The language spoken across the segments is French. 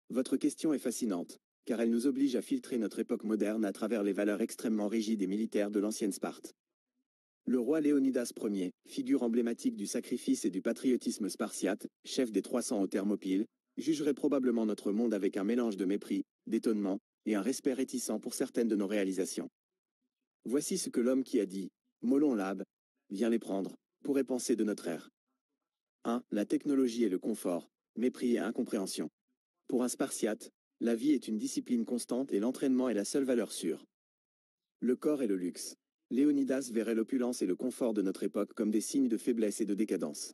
Votre question est fascinante, car elle nous oblige à filtrer notre époque moderne à travers les valeurs extrêmement rigides et militaires de l'ancienne Sparte. Le roi Léonidas Ier, figure emblématique du sacrifice et du patriotisme spartiate, chef des 300 aux Thermopyles, jugerait probablement notre monde avec un mélange de mépris, d'étonnement, et un respect réticent pour certaines de nos réalisations. Voici ce que l'homme qui a dit « Molon Lab, viens les prendre », pourrait penser de notre ère. 1. La technologie et le confort, mépris et incompréhension. Pour un Spartiate, la vie est une discipline constante et l'entraînement est la seule valeur sûre. Le corps et le luxe. Léonidas verrait l'opulence et le confort de notre époque comme des signes de faiblesse et de décadence.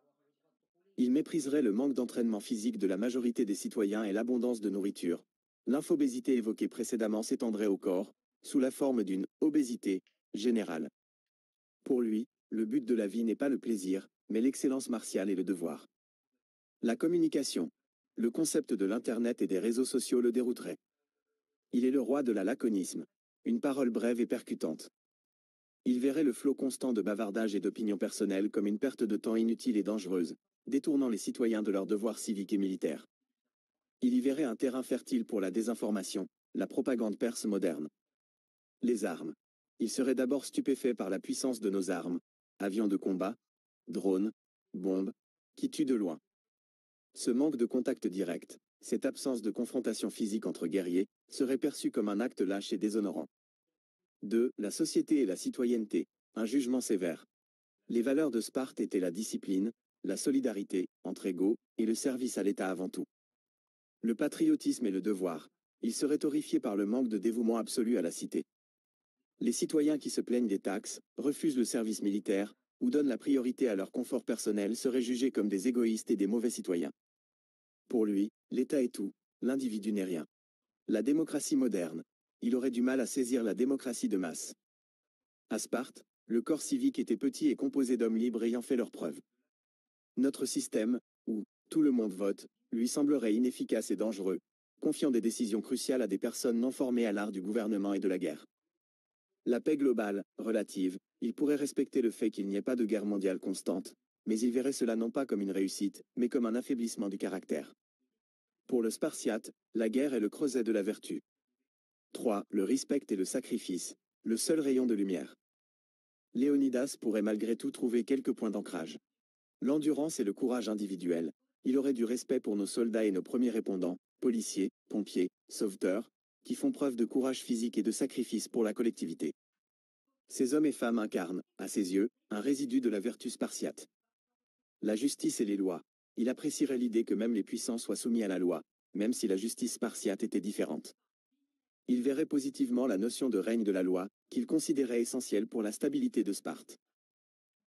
Il mépriserait le manque d'entraînement physique de la majorité des citoyens et l'abondance de nourriture. L'infobésité évoquée précédemment s'étendrait au corps, sous la forme d'une obésité générale. Pour lui, le but de la vie n'est pas le plaisir, mais l'excellence martiale et le devoir. La communication. Le concept de l'Internet et des réseaux sociaux le dérouterait. Il est le roi de la laconisme, une parole brève et percutante. Il verrait le flot constant de bavardage et d'opinions personnelles comme une perte de temps inutile et dangereuse, détournant les citoyens de leurs devoirs civiques et militaires. Il y verrait un terrain fertile pour la désinformation, la propagande perse moderne. Les armes. Il serait d'abord stupéfait par la puissance de nos armes, avions de combat, drones, bombes, qui tuent de loin. Ce manque de contact direct, cette absence de confrontation physique entre guerriers, serait perçu comme un acte lâche et déshonorant. 2. La société et la citoyenneté, un jugement sévère. Les valeurs de Sparte étaient la discipline, la solidarité, entre égaux, et le service à l'État avant tout. Le patriotisme et le devoir, il serait horrifié par le manque de dévouement absolu à la cité. Les citoyens qui se plaignent des taxes, refusent le service militaire, ou donnent la priorité à leur confort personnel seraient jugés comme des égoïstes et des mauvais citoyens. Pour lui, l'État est tout, l'individu n'est rien. La démocratie moderne, il aurait du mal à saisir la démocratie de masse. À Sparte, le corps civique était petit et composé d'hommes libres ayant fait leurs preuves. Notre système, où tout le monde vote, lui semblerait inefficace et dangereux, confiant des décisions cruciales à des personnes non formées à l'art du gouvernement et de la guerre. La paix globale, relative, il pourrait respecter le fait qu'il n'y ait pas de guerre mondiale constante, mais il verrait cela non pas comme une réussite, mais comme un affaiblissement du caractère. Pour le Spartiate, la guerre est le creuset de la vertu. 3. Le respect et le sacrifice, le seul rayon de lumière. Léonidas pourrait malgré tout trouver quelques points d'ancrage. L'endurance et le courage individuel. Il aurait du respect pour nos soldats et nos premiers répondants, policiers, pompiers, sauveteurs, qui font preuve de courage physique et de sacrifice pour la collectivité. Ces hommes et femmes incarnent, à ses yeux, un résidu de la vertu spartiate. La justice et les lois. Il apprécierait l'idée que même les puissants soient soumis à la loi, même si la justice spartiate était différente. Il verrait positivement la notion de règne de la loi, qu'il considérait essentielle pour la stabilité de Sparte.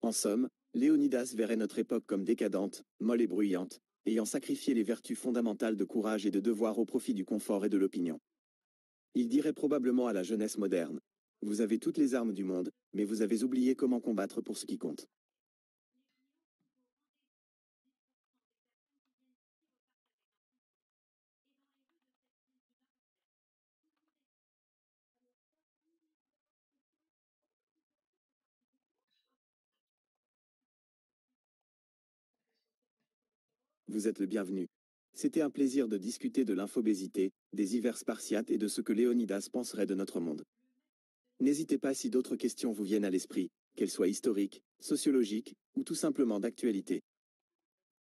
En somme, Léonidas verrait notre époque comme décadente, molle et bruyante, ayant sacrifié les vertus fondamentales de courage et de devoir au profit du confort et de l'opinion. Il dirait probablement à la jeunesse moderne, « Vous avez toutes les armes du monde, mais vous avez oublié comment combattre pour ce qui compte. » Vous êtes le bienvenu. C'était un plaisir de discuter de l'infobésité, des hivers spartiates et de ce que Léonidas penserait de notre monde. N'hésitez pas si d'autres questions vous viennent à l'esprit, qu'elles soient historiques, sociologiques, ou tout simplement d'actualité.